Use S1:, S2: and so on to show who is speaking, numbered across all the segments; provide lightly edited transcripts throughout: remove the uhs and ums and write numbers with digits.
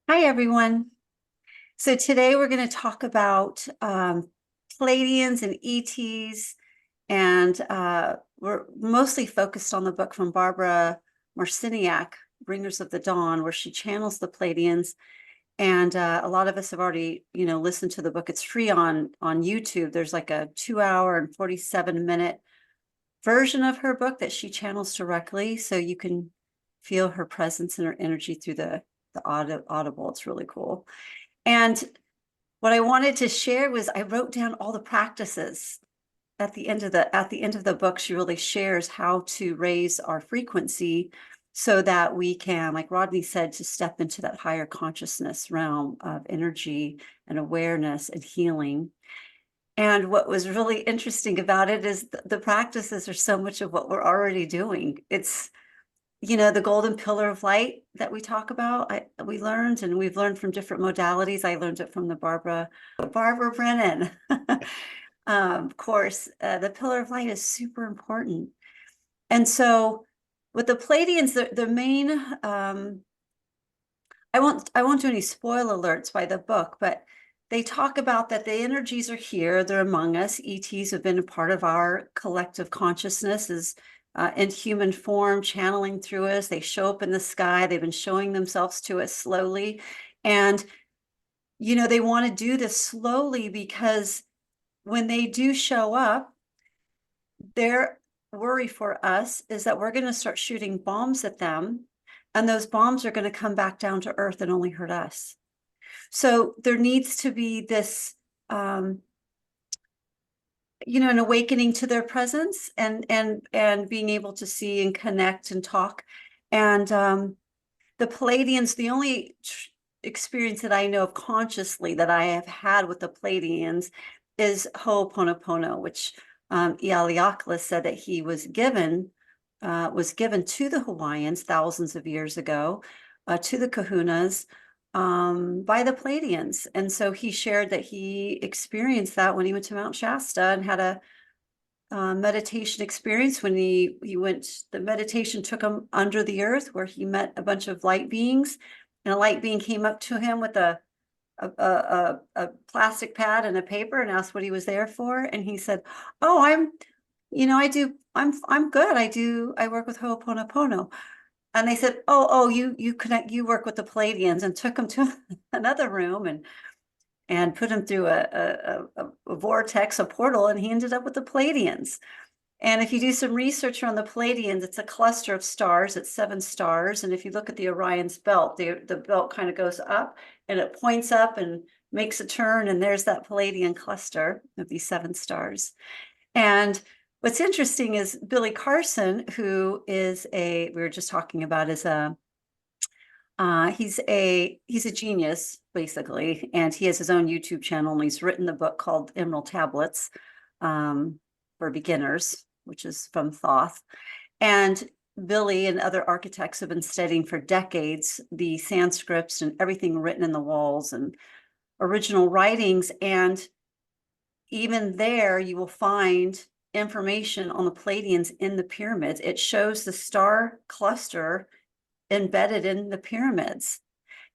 S1: Hi, everyone. So today we're going to talk about Pleiadians and ETs, and we're mostly focused on the book from Barbara Marcinaik, Bringers of the Dawn, where she channels the Pleiadians. And a lot of us have already, listened to the book. It's free on YouTube. There's like a 2 hour and 47-minute version of her book that she channels directly, so you can feel her presence and her energy through the audible. It's really cool. And what I wanted to share was I wrote down all the practices at the end of the book. She really shares how to raise our frequency so that we can, like Rodney said, to step into that higher consciousness realm of energy and awareness and healing. And what was really interesting about it is the practices are so much of what we're already doing. It's the golden pillar of light that we talk about, we've learned from different modalities. I learned it from the Barbara Brennan course. The pillar of light is super important. And so with the Pleiadians, the main, I won't do any spoil alerts by the book, but they talk about that the energies are here, they're among us. ETs have been a part of our collective consciousness, in human form, channeling through us. They show up in the sky. They've been showing themselves to us slowly. And, they want to do this slowly because when they do show up, their worry for us is that we're going to start shooting bombs at them. And those bombs are going to come back down to earth and only hurt us. So there needs to be this, an awakening to their presence and being able to see and connect and talk. And the Pleiadians, the only experience that I know of consciously that I have had with the Pleiadians is Ho'oponopono, which Ialiaklis said that he was given to the Hawaiians thousands of years ago, to the kahunas, by the Pleiadians. And so he shared that he experienced that when he went to Mount Shasta and had a meditation experience. When he went, the meditation took him under the earth, where he met a bunch of light beings, and a light being came up to him with a plastic pad and a paper and asked what he was there for. And he said, "Oh, I'm good. I work with Ho'oponopono." And they said, "Oh, you work with the Pleiadians," and took him to another room and put him through a vortex, a portal, and he ended up with the Pleiadians. And if you do some research on the Pleiadians, it's a cluster of stars. It's 7 stars. And if you look at the Orion's belt, the belt kind of goes up and it points up and makes a turn. And there's that Pleiadian cluster of these 7 stars. And what's interesting is Billy Carson, who is we were just talking about, is he's a genius, basically, and he has his own YouTube channel, and he's written the book called Emerald Tablets, for beginners, which is from Thoth. And Billy and other architects have been studying for decades the Sanskrits and everything written in the walls and original writings. And even there, you will find information on the Pleiadians in the pyramids. It shows the star cluster embedded in the pyramids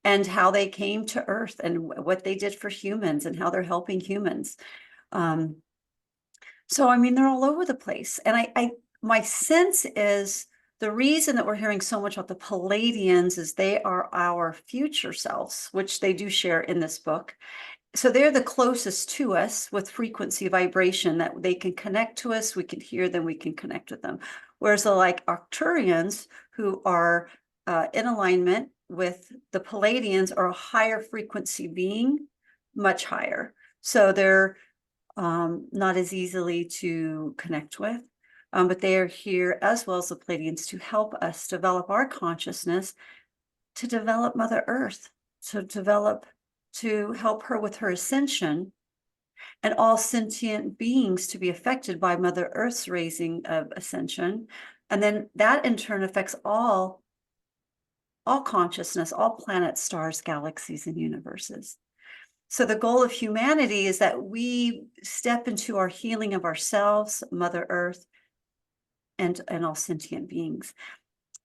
S1: and how they came to Earth and what they did for humans and how they're helping humans. So, I mean, they're all over the place. And my sense is the reason that we're hearing so much about the Pleiadians is they are our future selves, which they do share in this book. So they're the closest to us with frequency vibration, that they can connect to us, we can hear them, we can connect with them. Whereas the Arcturians, who are in alignment with the Pleiadians, are a higher frequency being, much higher. So they're not as easily to connect with, but they are here, as well as the Pleiadians, to help us develop our consciousness, to develop Mother Earth, to help her with her ascension, and all sentient beings to be affected by Mother Earth's raising of ascension. And then that in turn affects all consciousness, all planets, stars, galaxies, and universes. So the goal of humanity is that we step into our healing of ourselves, Mother Earth, and all sentient beings.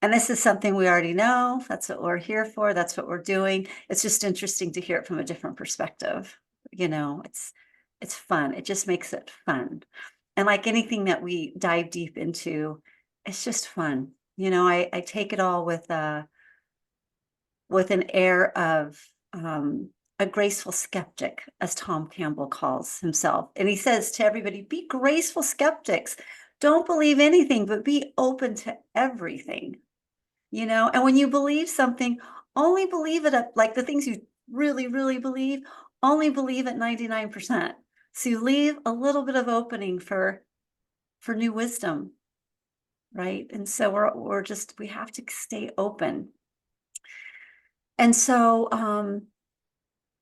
S1: And this is something we already know. That's what we're here for. That's what we're doing. It's just interesting to hear it from a different perspective. You know, it's fun. It just makes it fun. And like anything that we dive deep into, it's just fun. You know, I take it all with an air of a graceful skeptic, as Tom Campbell calls himself. And he says to everybody, be graceful skeptics. Don't believe anything, but be open to everything. You know, and when you believe something, only believe it at, like the things you really, really believe, only believe at 99%. So you leave a little bit of opening for new wisdom, right? And so we have to stay open. And so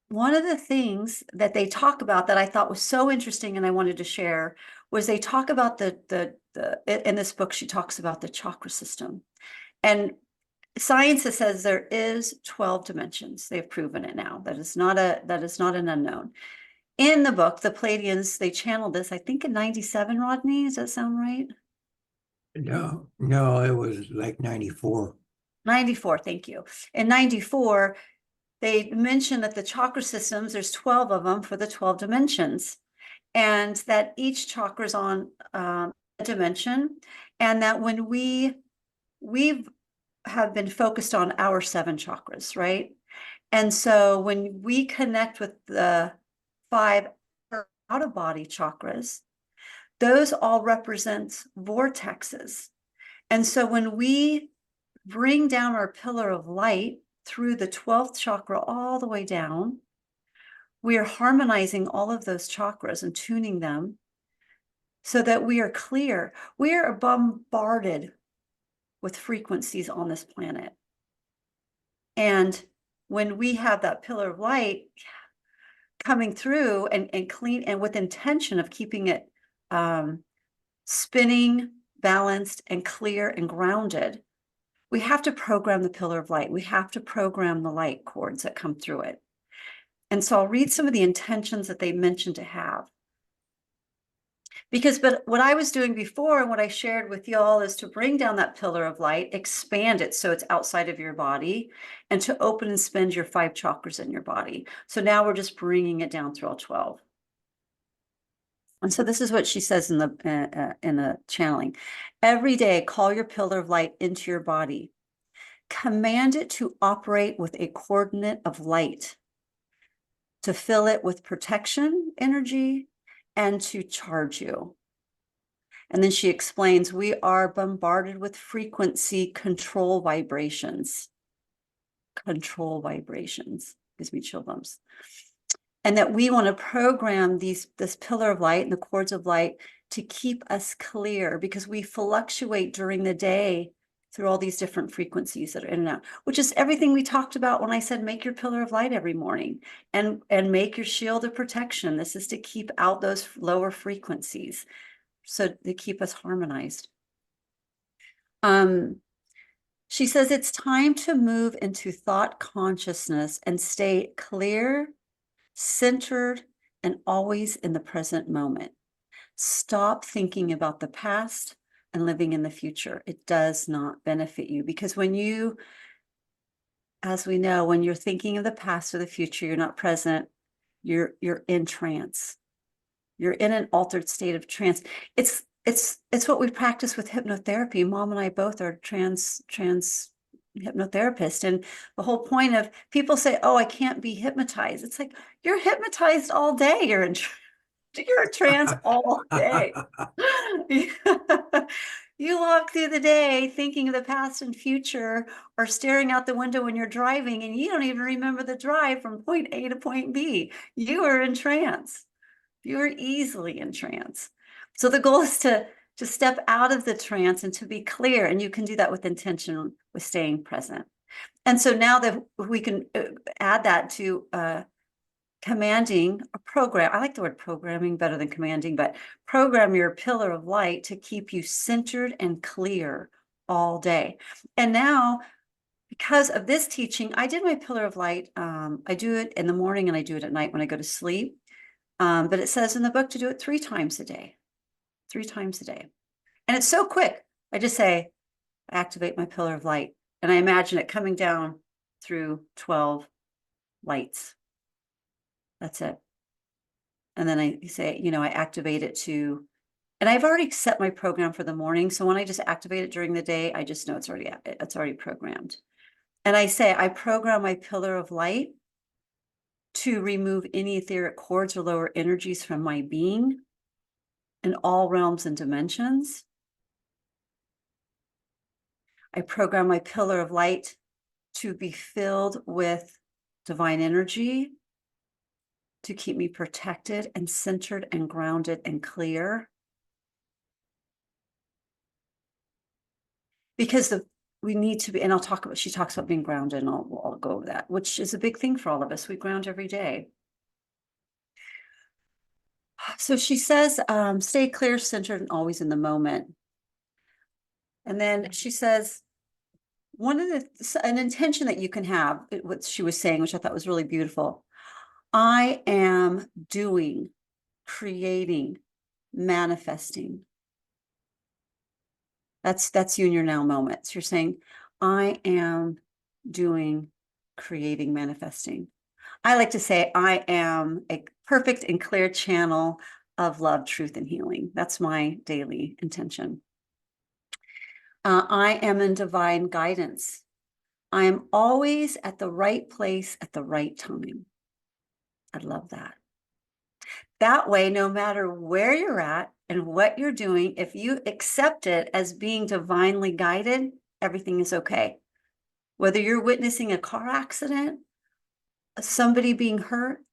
S1: one of the things that they talk about that I thought was so interesting and I wanted to share was they talk about in this book, she talks about the chakra system. And science says there is 12 dimensions. They've proven it now. That is not an unknown. In the book, the Pleiadians, they channeled this, I think in 97, Rodney. Does that sound right?
S2: No, no, it was like 94.
S1: 94, thank you. In 94, they mentioned that the chakra systems, there's 12 of them for the 12 dimensions, and that each chakra is on a dimension, and that when we have been focused on our 7 chakras, right? And so when we connect with the 5 out-of-body chakras, those all represent vortexes. And so when we bring down our pillar of light through the 12th chakra all the way down, we are harmonizing all of those chakras and tuning them so that we are clear. We are bombarded with frequencies on this planet. And when we have that pillar of light coming through and clean and with intention of keeping it spinning, balanced, and clear and grounded, we have to program the pillar of light. We have to program the light cords that come through it. And so I'll read some of the intentions that they mentioned to have. But what I was doing before and what I shared with y'all is to bring down that pillar of light, expand it so it's outside of your body, and to open and spin your 5 chakras in your body. So now we're just bringing it down through all 12. And so this is what she says in the channeling. Every day, call your pillar of light into your body. Command it to operate with a coordinate of light, to fill it with protection energy, and to charge you. And then she explains, we are bombarded with frequency control vibrations. Control vibrations gives me chill bumps. And that we want to program this pillar of light and the cords of light to keep us clear, because we fluctuate during the day through all these different frequencies that are in and out, which is everything we talked about when I said make your pillar of light every morning and make your shield of protection. This is to keep out those lower frequencies, so to keep us harmonized. She says it's time to move into thought consciousness and stay clear, centered, and always in the present moment. Stop thinking about the past and living in the future. It does not benefit you, because when you, as we know, when you're thinking of the past or the future, you're not present, you're in trance. You're in an altered state of trance. It's what we practice with hypnotherapy. Mom and I both are trance hypnotherapists. And the whole point of people say, oh, I can't be hypnotized. It's like, you're hypnotized all day. You're in trance all day. You walk through the day thinking of the past and future, or staring out the window when you're driving, and you don't even remember the drive from point A to point B. You are in trance. You are easily in trance. So the goal is to step out of the trance and to be clear. And you can do that with intention, with staying present. And so now that we can add that to commanding a program, I like the word programming better than commanding, but program your pillar of light to keep you centered and clear all day. And now, because of this teaching, I did my pillar of light. I do it in the morning and I do it at night when I go to sleep. But it says in the book to do it 3 times a day, 3 times a day. And it's so quick. I just say, I activate my pillar of light. And I imagine it coming down through 12 lights. That's it. And then I say, I activate it to, and I've already set my program for the morning. So when I just activate it during the day, I just know it's already programmed. And I say, I program my pillar of light to remove any etheric cords or lower energies from my being in all realms and dimensions. I program my pillar of light to be filled with divine energy, to keep me protected and centered and grounded and clear. Because we need to be, and she talks about being grounded, and I'll go over that, which is a big thing for all of us. We ground every day. So she says, stay clear, centered, and always in the moment. And then she says, an intention that you can have, what she was saying, which I thought was really beautiful. I am doing, creating, manifesting. That's you in your now moment. So you're saying, I am doing, creating, manifesting. I like to say I am a perfect and clear channel of love, truth, and healing. That's my daily intention. I am in divine guidance. I am always at the right place at the right time. I love that. That way, no matter where you're at and what you're doing, if you accept it as being divinely guided, everything is okay. Whether you're witnessing a car accident, somebody being hurt,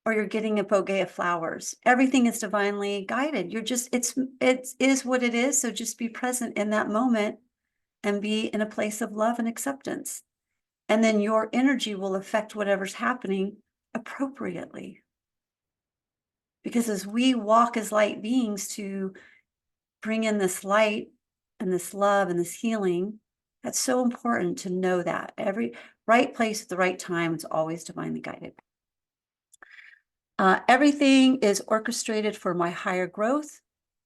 S1: or you're getting a bouquet of flowers, everything is divinely guided. It is what it is. So just be present in that moment and be in a place of love and acceptance. And then your energy will affect whatever's happening appropriately. Because as we walk as light beings to bring in this light and this love and this healing, that's so important to know that every right place at the right time is always divinely guided. Everything is orchestrated for my higher growth,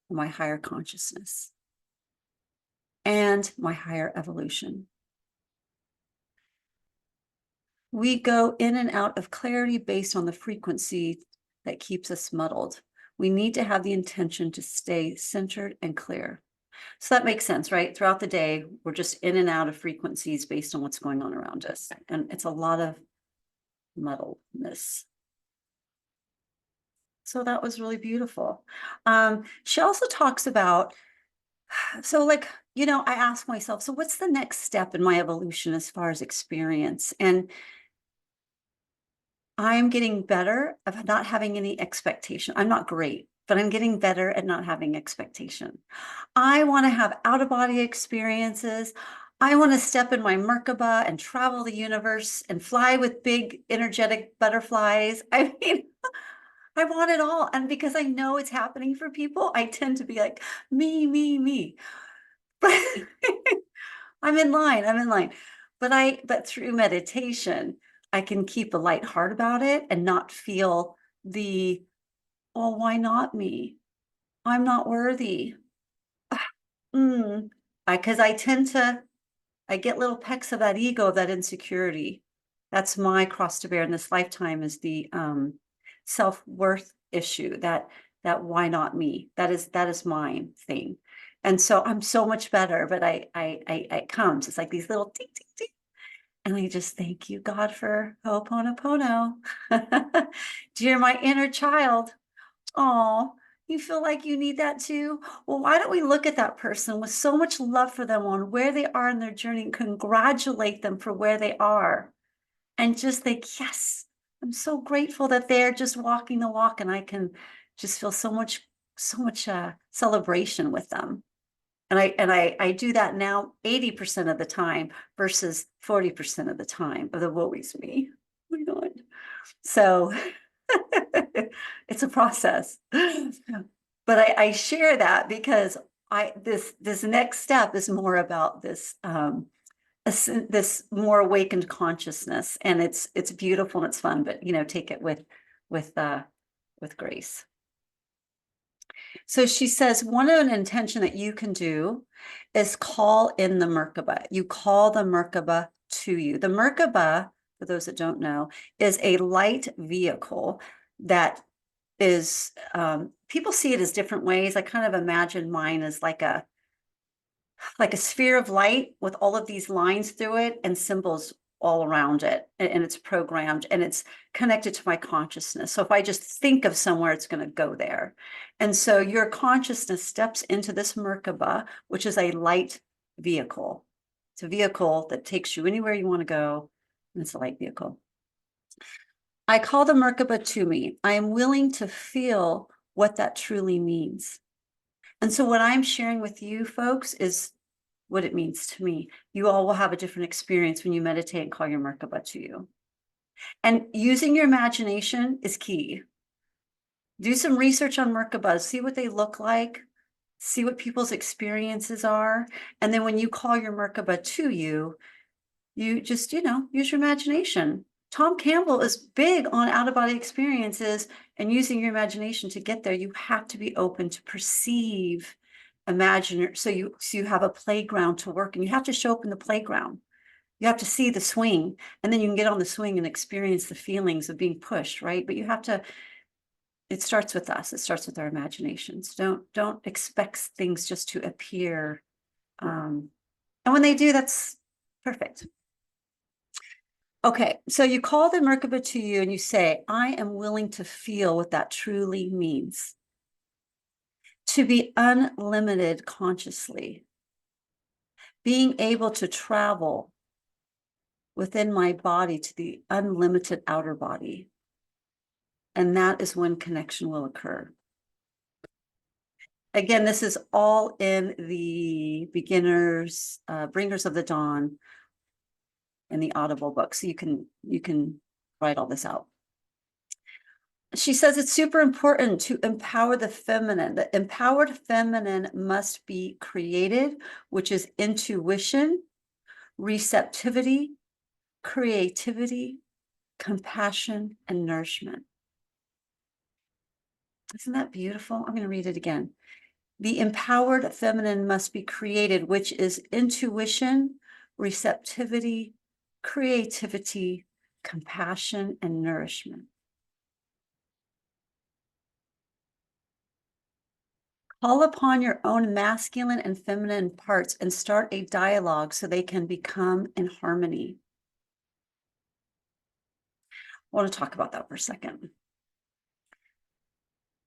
S1: my higher consciousness, and my higher evolution. We go in and out of clarity based on the frequency that keeps us muddled. We need to have the intention to stay centered and clear. So that makes sense, right? Throughout the day, we're just in and out of frequencies based on what's going on around us. And it's a lot of muddledness. So that was really beautiful. She also talks about, I ask myself, so what's the next step in my evolution as far as experience? And I'm getting better of not having any expectation. I'm not great, but I'm getting better at not having expectation. I want to have out-of-body experiences. I want to step in my Merkaba and travel the universe and fly with big energetic butterflies. I mean, I want it all. And because I know it's happening for people, I tend to be like, me. But I'm in line. But through meditation, I can keep a light heart about it and not feel oh, why not me? I'm not worthy. Because I get little pecks of that ego, of that insecurity. That's my cross to bear in this lifetime, is the self-worth issue, that why not me? That is my thing. And so I'm so much better, but it comes. It's like these little ding, ding, ding. And I just thank you, God, for Ho'oponopono. Dear my inner child. Oh, you feel like you need that too? Well, why don't we look at that person with so much love for them on where they are in their journey and congratulate them for where they are, and just think, yes, I'm so grateful that they're just walking the walk, and I can just feel so much celebration with them. And I do that now 80% of the time versus 40% of the time of the woe is me. Oh my God. So it's a process. But I share that because this next step is more about this this more awakened consciousness, and it's beautiful and it's fun, but take it with grace. So she says one of an intention that you can do is call in the Merkaba. You call the Merkaba to you. The Merkaba, for those that don't know, is a light vehicle that is, people see it as different ways. I kind of imagine mine as like a sphere of light with all of these lines through it and symbols all around it, and it's programmed and it's connected to my consciousness. So if I just think of somewhere, it's going to go there. And so your consciousness steps into this Merkaba, which is a light vehicle. It's a vehicle that takes you anywhere you want to go, and it's a light vehicle. I call the Merkaba to me. I am willing to feel what that truly means. And so what I'm sharing with you folks is what it means to me. You all will have a different experience when you meditate and call your Merkaba to you. And using your imagination is key. Do some research on Merkabas, see what they look like, see what people's experiences are. And then when you call your Merkaba to you, you just, use your imagination. Tom Campbell is big on out-of-body experiences and using your imagination to get there. You have to be open to perceive, imagine, so you have a playground to work, and you have to show up in the playground. You have to see the swing, and then you can get on the swing and experience the feelings of being pushed, right? But you have to, it starts with us. It starts with our imaginations. Don't expect things just to appear. And when they do, that's perfect. Okay, so you call the Merkaba to you and you say, I am willing to feel what that truly means. To be unlimited consciously. Being able to travel within my body to the unlimited outer body. And that is when connection will occur. Again, this is all in the beginners, Bringers of the Dawn, in the Audible book. So you can write all this out. She says it's super important to empower the feminine. The empowered feminine must be created, which is intuition, receptivity, creativity, compassion, and nourishment. Isn't that beautiful? I'm going to read it again. The empowered feminine must be created, which is intuition, receptivity, creativity, compassion, and nourishment. Call upon your own masculine and feminine parts and start a dialogue so they can become in harmony. I want to talk about that for a second.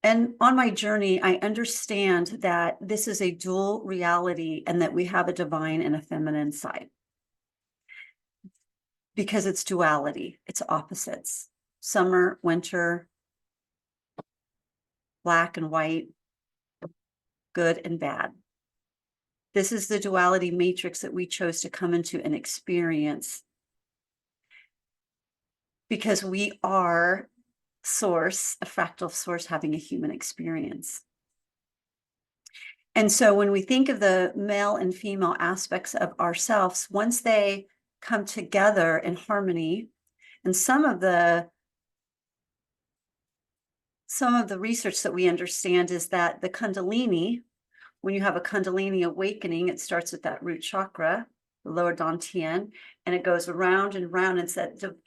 S1: And on my journey, I understand that this is a dual reality and that we have a divine and a feminine side. Because it's duality, it's opposites. Summer, winter, black and white, good and bad. This is the duality matrix that we chose to come into and experience. Because we are source, a fractal source having a human experience. And so when we think of the male and female aspects of ourselves, once they come together in harmony, and some of the research that we understand is that the Kundalini, when you have a Kundalini awakening, it starts with that root chakra, the lower dantian, and it goes around and around, and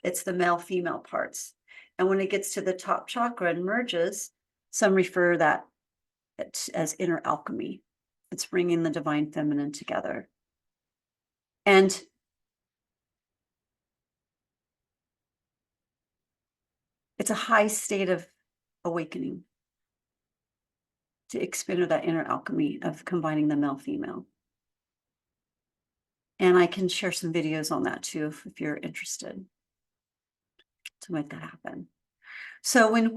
S1: it's the male-female parts. And when it gets to the top chakra and merges, some refer that as inner alchemy. It's bringing the divine feminine together. And it's a high state of awakening to experience that inner alchemy of combining the male-female. And I can share some videos on that too, if you're interested to make that happen. So when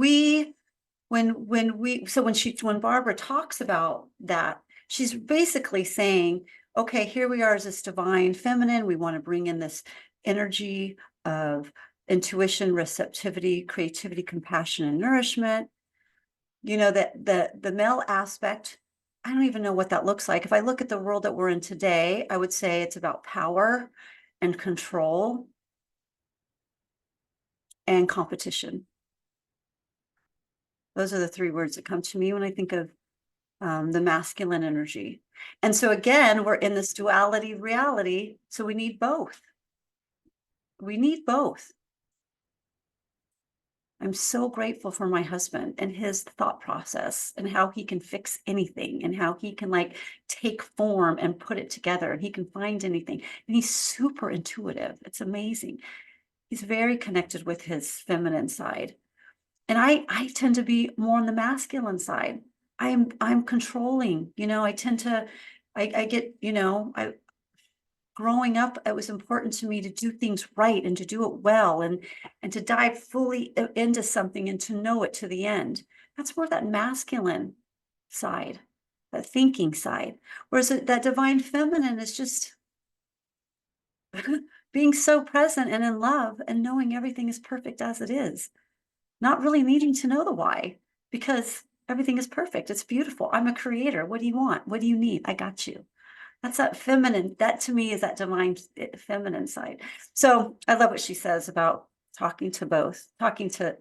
S1: Barbara talks about that, she's basically saying, okay, here we are as this divine feminine. We want to bring in this energy of intuition, receptivity, creativity, compassion, and nourishment. That the male aspect, I don't even know what that looks like. If I look at the world that we're in today, I would say it's about power and control and competition. Those are the three words that come to me when I think of the masculine energy. And so again, we're in this duality reality. So we need both. We need both. I'm so grateful for my husband and his thought process and how he can fix anything and how he can like take form and put it together and he can find anything. And he's super intuitive. It's amazing. He's very connected with his feminine side. And I tend to be more on the masculine side. I'm controlling, I tend to, I get, growing up, it was important to me to do things right and to do it well and to dive fully into something and to know it to the end. That's more that masculine side, that thinking side. Whereas that divine feminine is just being so present and in love and knowing everything is perfect as it is, not really needing to know the why because everything is perfect. It's beautiful. I'm a creator. What do you want? What do you need? I got you. That's that feminine. That to me is that divine feminine side. So I love what she says about talking to both,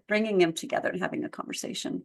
S1: bringing them together and having a conversation.